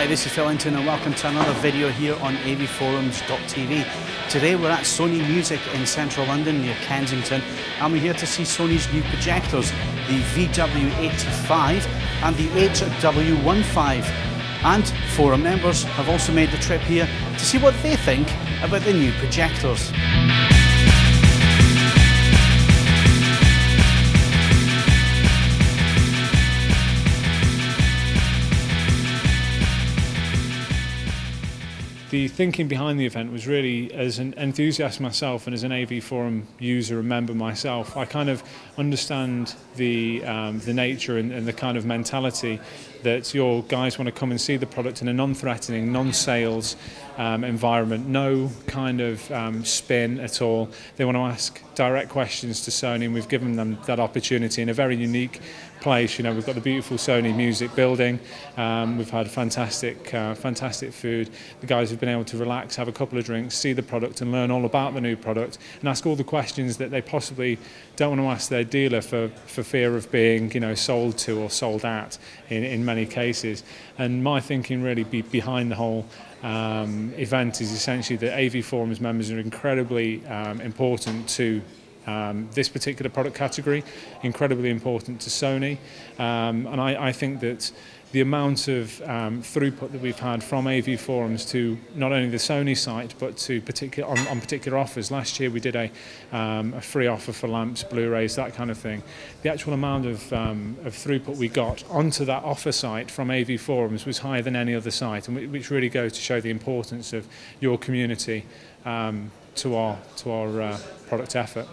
Hi, this is Hinton and welcome to another video here on AVForums.tv. Today we're at Sony Music in central London near Kensington, and we're here to see Sony's new projectors, the VW85 and the HW15. And forum members have also made the trip here to see what they think about the new projectors. The thinking behind the event was really, as an enthusiast myself and as an AV Forum user and member myself, I kind of understand the nature and the kind of mentality that your guys want to come and see the product in a non-threatening, non-sales environment, no kind of spin at all. They want to ask direct questions to Sony, and we've given them that opportunity in a very unique place. You know, we've got the beautiful Sony Music building. We've had fantastic food. The guys have been able to relax, have a couple of drinks, see the product and learn all about the new product and ask all the questions that they possibly don't want to ask their dealer for fear of being, you know, sold to or sold at in many cases. And my thinking really behind the whole event is essentially that AV Forums members are incredibly important to this particular product category, incredibly important to Sony, and I think that the amount of throughput that we've had from AV Forums to not only the Sony site but to on particular offers. Last year we did a free offer for lamps, Blu-rays, that kind of thing. The actual amount of throughput we got onto that offer site from AV Forums was higher than any other site, and which really goes to show the importance of your community to our product effort.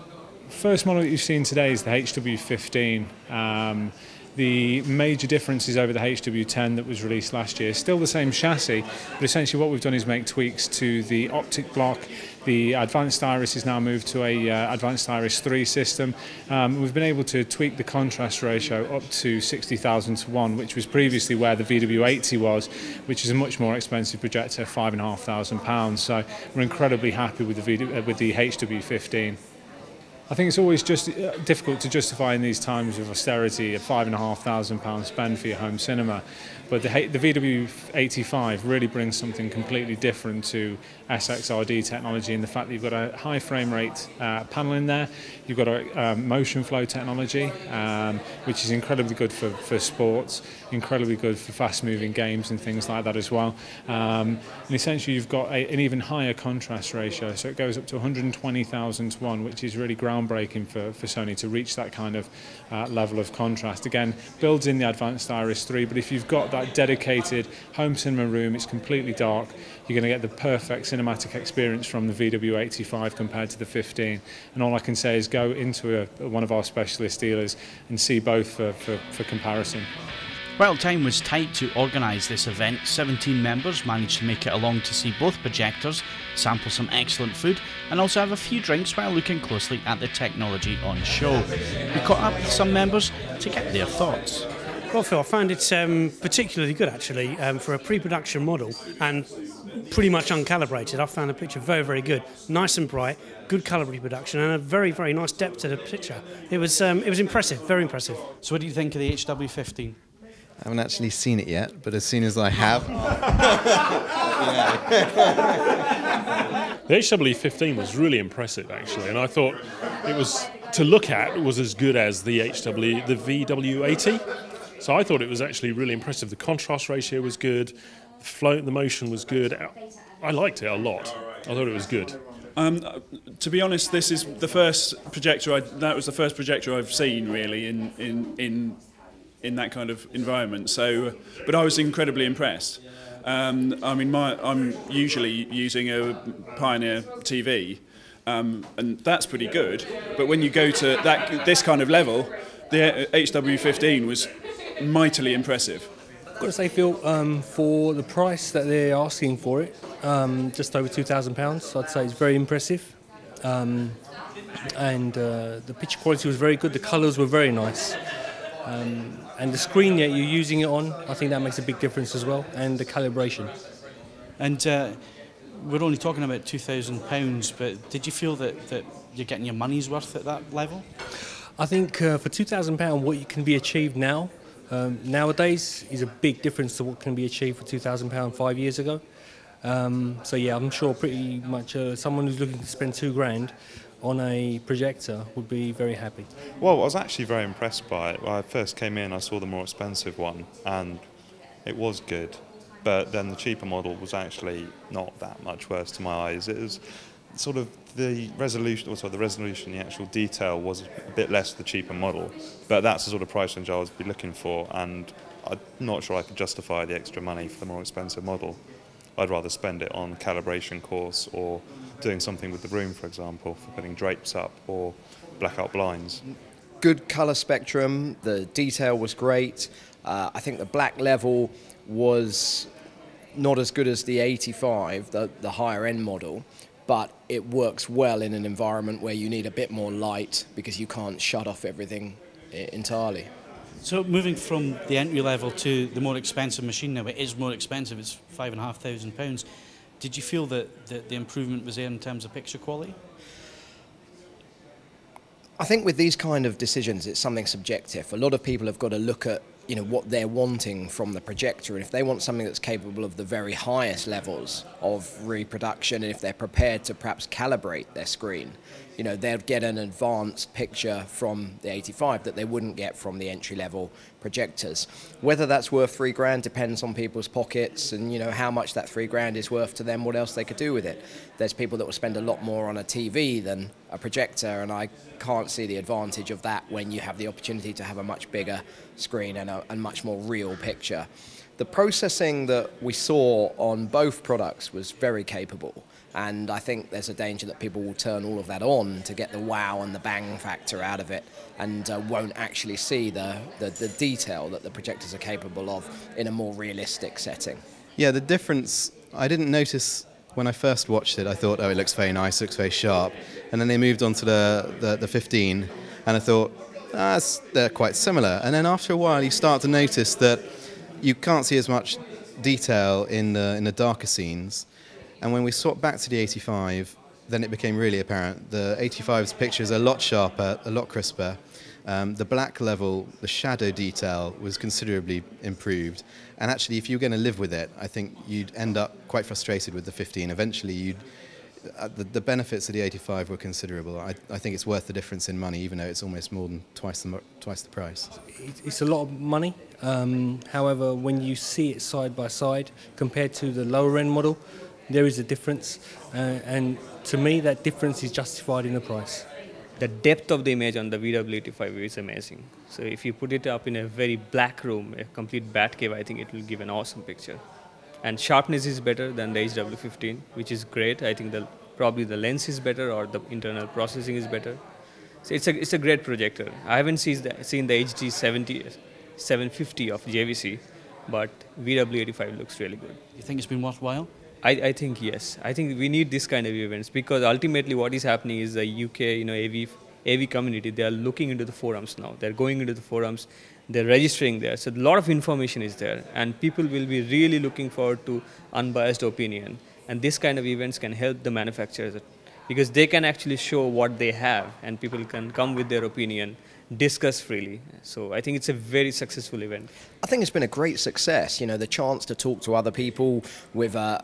First model that you've seen today is the HW15. The major differences over the HW10 that was released last year. Still the same chassis, but essentially what we've done is make tweaks to the optic block. The advanced iris is now moved to a advanced iris 3 system. We've been able to tweak the contrast ratio up to 60,000 to 1, which was previously where the VW80 was, which is a much more expensive projector, £5,500. So we're incredibly happy with the HW15. I think it's always just difficult to justify in these times of austerity a £5,500 spend for your home cinema, but the VW85 really brings something completely different to SXRD technology in the fact that you've got a high frame rate panel in there, you've got a motion flow technology, which is incredibly good for sports, incredibly good for fast moving games and things like that as well, and essentially you've got an even higher contrast ratio, so it goes up to 120,000 to 1, which is really groundbreaking for Sony to reach that kind of level of contrast. Again, builds in the advanced iris 3, but if you've got that dedicated home cinema room, it's completely dark, you're going to get the perfect cinematic experience from the VW85 compared to the 15. And all I can say is go into one of our specialist dealers and see both for comparison. Well, time was tight to organise this event. 17 members managed to make it along to see both projectors, sample some excellent food and also have a few drinks while looking closely at the technology on show. We caught up with some members to get their thoughts. Well, Phil, I found it particularly good actually for a pre-production model and pretty much uncalibrated. I found the picture very, very good, nice and bright, good colour reproduction, and a very, very nice depth to the picture. It was impressive, very impressive. So, what do you think of the HW15? I haven't actually seen it yet, but as soon as I have, The HW15 was really impressive actually, and I thought it was, to look at, it was as good as the VW80. So I thought it was actually really impressive. The contrast ratio was good, the motion was good. I liked it a lot. I thought it was good. To be honest, this is the first projector. That was the first projector I've seen really in that kind of environment. So, but I was incredibly impressed. I mean, I'm usually using a Pioneer TV, and that's pretty good. But when you go to this kind of level, the HW15 was mightily impressive. I've got to say, Phil, for the price that they're asking for it, just over £2,000, I'd say it's very impressive. And the picture quality was very good, the colours were very nice. And the screen that you're using it on, I think that makes a big difference as well, and the calibration. And we're only talking about £2,000, but did you feel that you're getting your money's worth at that level? I think for £2,000, what can be achieved now nowadays is a big difference to what can be achieved for £2,000 5 years ago. So yeah, I'm sure pretty much someone who's looking to spend £2,000 on a projector would be very happy. Well, I was actually very impressed by it. When I first came in, I saw the more expensive one, and it was good. But then the cheaper model was actually not that much worse to my eyes. It was sort of the resolution, the actual detail was a bit less the cheaper model. But that's the sort of price range I would be looking for, and I'm not sure I could justify the extra money for the more expensive model. I'd rather spend it on calibration course or doing something with the room, for example, for putting drapes up or blackout blinds. Good colour spectrum, the detail was great. I think the black level was not as good as the 85, the higher end model, but it works well in an environment where you need a bit more light because you can't shut off everything entirely. So moving from the entry level to the more expensive machine now, it is more expensive, it's £5,500. Did you feel that the improvement was there in terms of picture quality? I think with these kind of decisions, it's something subjective. A lot of people have got to look at what they're wanting from the projector, and if they want something that's capable of the very highest levels of reproduction, and if they're prepared to perhaps calibrate their screen, they'll get an advanced picture from the 85 that they wouldn't get from the entry-level projectors. Whether that's worth £3,000 depends on people's pockets and how much that £3,000 is worth to them, what else they could do with it. There's people that will spend a lot more on a TV than a projector, and I can't see the advantage of that when you have the opportunity to have a much bigger screen and a much more real picture. The processing that we saw on both products was very capable, and I think there's a danger that people will turn all of that on to get the wow and the bang factor out of it, and won't actually see the detail that the projectors are capable of in a more realistic setting. Yeah, the difference, I didn't notice when I first watched it. I thought, oh, it looks very nice, it looks very sharp, and then they moved on to the 15, and I thought, they're quite similar. And then after a while you start to notice that you can't see as much detail in the darker scenes. And when we swapped back to the 85, then it became really apparent. The 85's pictures are a lot sharper, a lot crisper. The black level, the shadow detail was considerably improved. And actually, if you're going to live with it, I think you'd end up quite frustrated with the 15. Eventually, the benefits of the 85 were considerable. I think it's worth the difference in money, even though it's almost more than twice the price. It's a lot of money. However, when you see it side by side compared to the lower end model, there is a difference, and to me that difference is justified in the price. The depth of the image on the VW85 is amazing. So if you put it up in a very black room, a complete bat cave, I think it will give an awesome picture. And sharpness is better than the HW15, which is great. I think probably the lens is better, or the internal processing is better. So it's a great projector. I haven't seen the HD 750 of JVC, but VW85 looks really good. You think it's been worthwhile? I think yes. I think we need this kind of events, because ultimately what is happening is the UK, AV community, they are looking into the forums now. They're going into the forums, they're registering there. So a lot of information is there, and people will be really looking forward to unbiased opinion. And this kind of events can help the manufacturers, because they can actually show what they have, and people can come with their opinion, discuss freely. So I think it's a very successful event. I think it's been a great success. The chance to talk to other people with a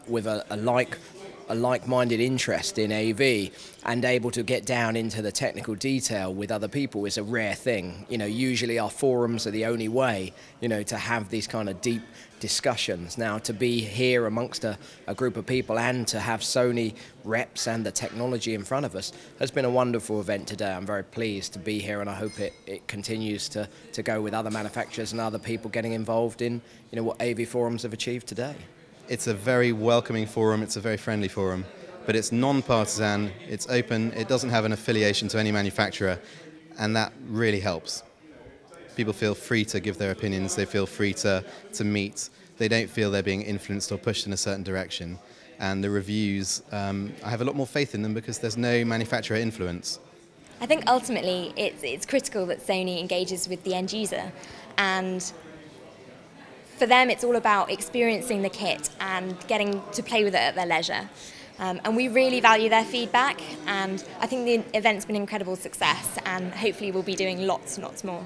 like-minded interest in AV and able to get down into the technical detail with other people is a rare thing. Usually our forums are the only way, to have these kind of deep discussions. Now, to be here amongst a group of people and to have Sony reps and the technology in front of us has been a wonderful event today. I'm very pleased to be here, and I hope it continues to go with other manufacturers and other people getting involved in what AVForums have achieved today. It's a very welcoming forum, it's a very friendly forum, but it's non-partisan, it's open, it doesn't have an affiliation to any manufacturer, and that really helps. People feel free to give their opinions, they feel free to meet, they don't feel they're being influenced or pushed in a certain direction. And the reviews, I have a lot more faith in them because there's no manufacturer influence. I think ultimately it's critical that Sony engages with the end user, and for them it's all about experiencing the kit and getting to play with it at their leisure. And we really value their feedback, and I think the event's been an incredible success, and hopefully we'll be doing lots and lots more.